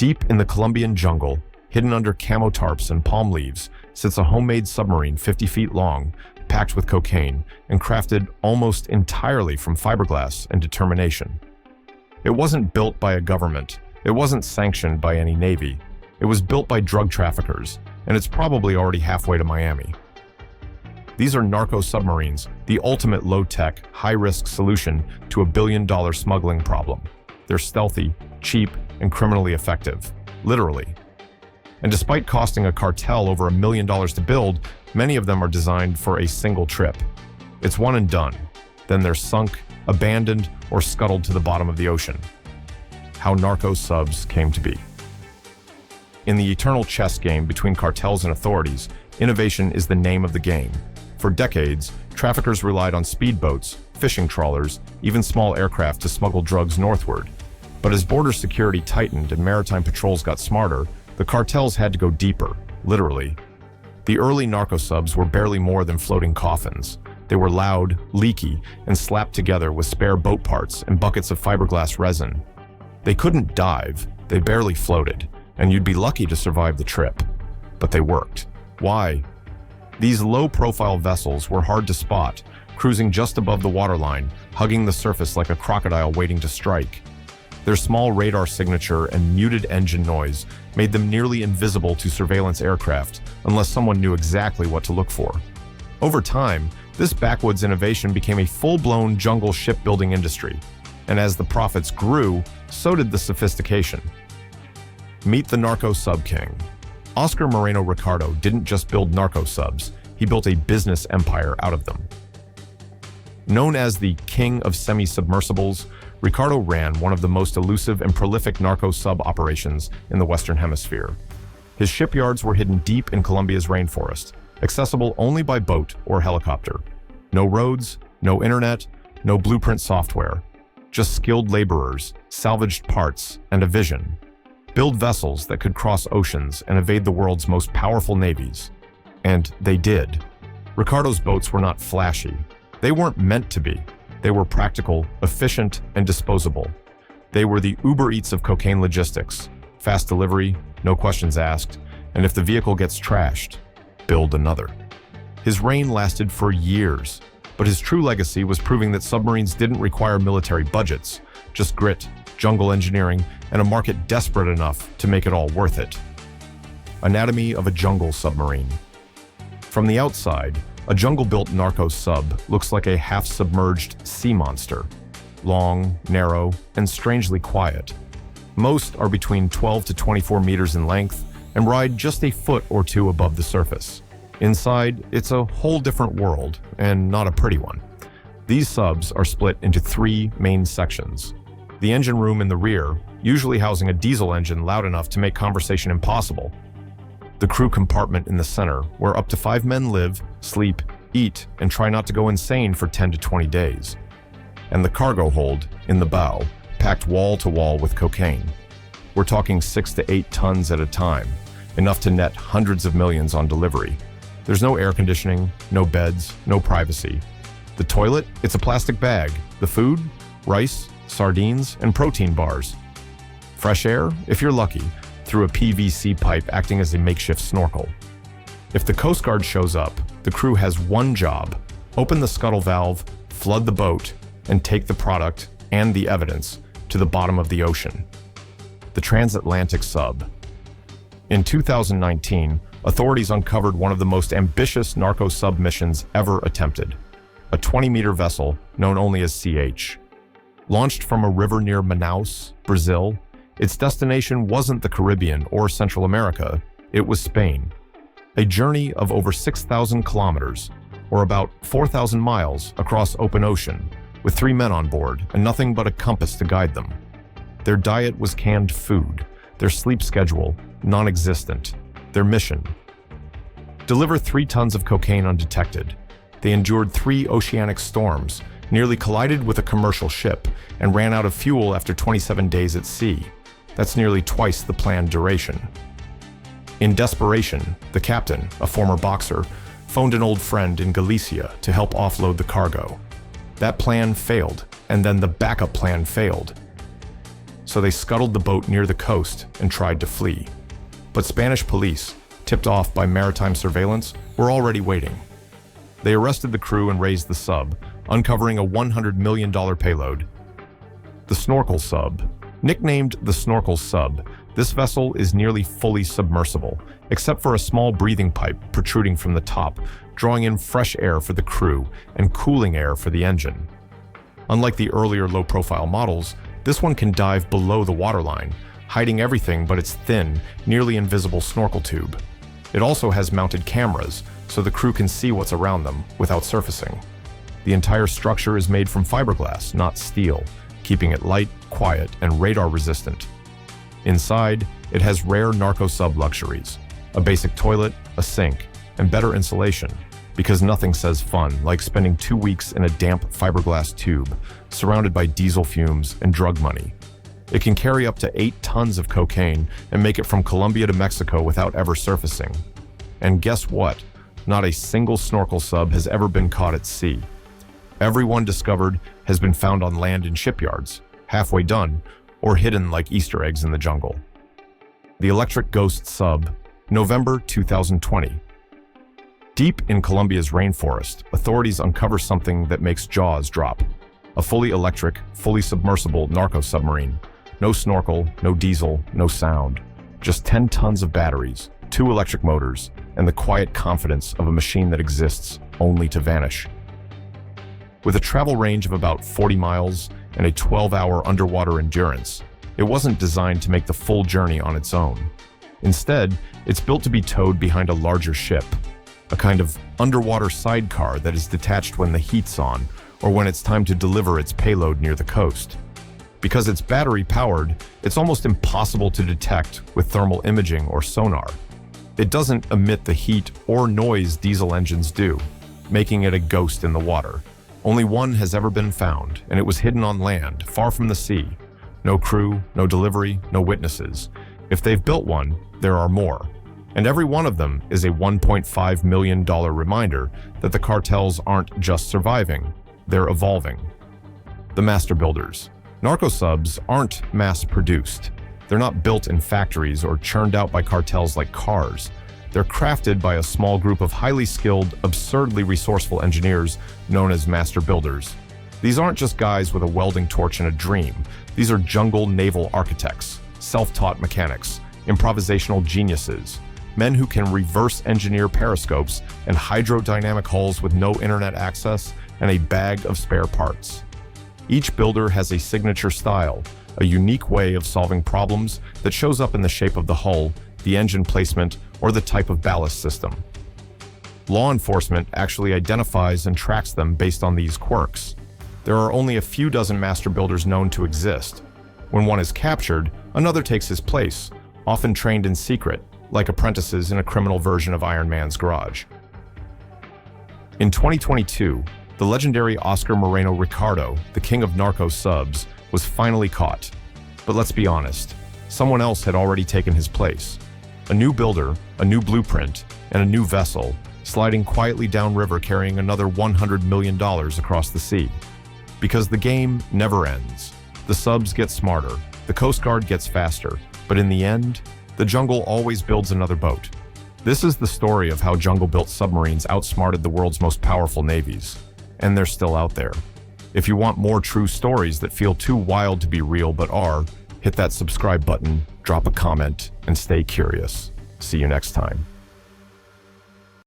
Deep in the Colombian jungle, hidden under camo tarps and palm leaves, sits a homemade submarine 50 feet long, packed with cocaine, and crafted almost entirely from fiberglass and determination. It wasn't built by a government. It wasn't sanctioned by any navy. It was built by drug traffickers, and it's probably already halfway to Miami. These are Narco submarines, the ultimate low-tech, high-risk solution to a billion-dollar smuggling problem. They're stealthy, cheap, and criminally effective, literally. And despite costing a cartel over $1 million to build, many of them are designed for a single trip. It's one and done. Then they're sunk, abandoned, or scuttled to the bottom of the ocean. How Narco subs came to be. In the eternal chess game between cartels and authorities, innovation is the name of the game. For decades, traffickers relied on speedboats, fishing trawlers, even small aircraft to smuggle drugs northward. But as border security tightened and maritime patrols got smarter, the cartels had to go deeper, literally. The early narco subs were barely more than floating coffins. They were loud, leaky, and slapped together with spare boat parts and buckets of fiberglass resin. They couldn't dive, they barely floated, and you'd be lucky to survive the trip. But they worked. Why? These low-profile vessels were hard to spot, cruising just above the waterline, hugging the surface like a crocodile waiting to strike. Their small radar signature and muted engine noise made them nearly invisible to surveillance aircraft unless someone knew exactly what to look for. Over time, this backwoods innovation became a full-blown jungle shipbuilding industry, and as the profits grew, so did the sophistication. Meet the Narco Sub King. Oscar Moreno Ricardo didn't just build narco subs, he built a business empire out of them. Known as the king of semi-submersibles, Ricardo ran one of the most elusive and prolific narco sub operations in the Western Hemisphere. His shipyards were hidden deep in Colombia's rainforest, accessible only by boat or helicopter. No roads, no internet, no blueprint software. Just skilled laborers, salvaged parts, and a vision. Build vessels that could cross oceans and evade the world's most powerful navies. And they did. Ricardo's boats were not flashy. They weren't meant to be. They were practical, efficient, and disposable. They were the Uber Eats of cocaine logistics. Fast delivery, no questions asked, and if the vehicle gets trashed, build another. His reign lasted for years, but his true legacy was proving that submarines didn't require military budgets, just grit, jungle engineering, and a market desperate enough to make it all worth it. Anatomy of a jungle submarine. From the outside, a jungle-built narco sub looks like a half-submerged sea monster. Long, narrow, and strangely quiet. Most are between 12 to 24 meters in length and ride just a foot or two above the surface. Inside, it's a whole different world, and not a pretty one. These subs are split into 3 main sections. The engine room in the rear, usually housing a diesel engine loud enough to make conversation impossible. The crew compartment in the center, where up to 5 men live, sleep, eat, and try not to go insane for 10 to 20 days. And the cargo hold in the bow, packed wall to wall with cocaine. We're talking 6 to 8 tons at a time, enough to net hundreds of millions on delivery. There's no air conditioning, no beds, no privacy. The toilet, it's a plastic bag. The food, rice, sardines, and protein bars. Fresh air, if you're lucky, through a PVC pipe acting as a makeshift snorkel. If the Coast Guard shows up, the crew has one job: open the scuttle valve, flood the boat, and take the product and the evidence to the bottom of the ocean. The transatlantic sub. In 2019, authorities uncovered one of the most ambitious narco sub missions ever attempted. A 20-meter vessel known only as CH. Launched from a river near Manaus, Brazil, its destination wasn't the Caribbean or Central America, it was Spain. A journey of over 6,000 kilometers, or about 4,000 miles across open ocean, with 3 men on board and nothing but a compass to guide them. Their diet was canned food, their sleep schedule non-existent, their mission: deliver 3 tons of cocaine undetected. They endured 3 oceanic storms, nearly collided with a commercial ship, and ran out of fuel after 27 days at sea. That's nearly twice the planned duration. In desperation, the captain, a former boxer, phoned an old friend in Galicia to help offload the cargo. That plan failed, and then the backup plan failed. so they scuttled the boat near the coast and tried to flee. But Spanish police, tipped off by maritime surveillance, were already waiting. They arrested the crew and raised the sub, uncovering a $100 million payload. The Snorkel Sub. Nicknamed the Snorkel Sub, this vessel is nearly fully submersible, except for a small breathing pipe protruding from the top, drawing in fresh air for the crew and cooling air for the engine. Unlike the earlier low-profile models, this one can dive below the waterline, hiding everything but its thin, nearly invisible snorkel tube. It also has mounted cameras, so the crew can see what's around them without surfacing. The entire structure is made from fiberglass, not steel, keeping it light, quiet, and radar-resistant. Inside, it has rare Narco sub luxuries: a basic toilet, a sink, and better insulation, because nothing says fun like spending 2 weeks in a damp fiberglass tube, surrounded by diesel fumes and drug money. It can carry up to 8 tons of cocaine and make it from Colombia to Mexico without ever surfacing. And guess what? Not a single snorkel sub has ever been caught at sea. Every one discovered has been found on land in shipyards, halfway done, or hidden like Easter eggs in the jungle. The Electric Ghost Sub, November 2020. Deep in Colombia's rainforest, authorities uncover something that makes jaws drop. A fully electric, fully submersible narco submarine. No snorkel, no diesel, no sound. Just 10 tons of batteries, 2 electric motors, and the quiet confidence of a machine that exists only to vanish. With a travel range of about 40 miles and a 12-hour underwater endurance, it wasn't designed to make the full journey on its own. Instead, it's built to be towed behind a larger ship, a kind of underwater sidecar that is detached when the heat's on or when it's time to deliver its payload near the coast. Because it's battery-powered, it's almost impossible to detect with thermal imaging or sonar. It doesn't emit the heat or noise diesel engines do, making it a ghost in the water. Only one has ever been found, and it was hidden on land, far from the sea. No crew, no delivery, no witnesses. If they've built one, there are more. And every one of them is a $1.5 million reminder that the cartels aren't just surviving, they're evolving. The master builders. Narco subs aren't mass-produced. They're not built in factories or churned out by cartels like cars. They're crafted by a small group of highly skilled, absurdly resourceful engineers known as master builders. These aren't just guys with a welding torch and a dream. These are jungle naval architects, self-taught mechanics, improvisational geniuses, men who can reverse engineer periscopes and hydrodynamic hulls with no internet access and a bag of spare parts. Each builder has a signature style, a unique way of solving problems that shows up in the shape of the hull, the engine placement, or the type of ballast system. Law enforcement actually identifies and tracks them based on these quirks. There are only a few dozen master builders known to exist. When one is captured, another takes his place, often trained in secret, like apprentices in a criminal version of Iron Man's garage. In 2022, the legendary Oscar Moreno Ricardo, the king of narco subs, was finally caught. But let's be honest, someone else had already taken his place. A new builder, a new blueprint, and a new vessel, sliding quietly downriver carrying another $100 million across the sea. Because the game never ends. The subs get smarter, the Coast Guard gets faster, but in the end, the jungle always builds another boat. This is the story of how jungle-built submarines outsmarted the world's most powerful navies. And they're still out there. If you want more true stories that feel too wild to be real but are, hit that subscribe button, drop a comment, and stay curious. See you next time.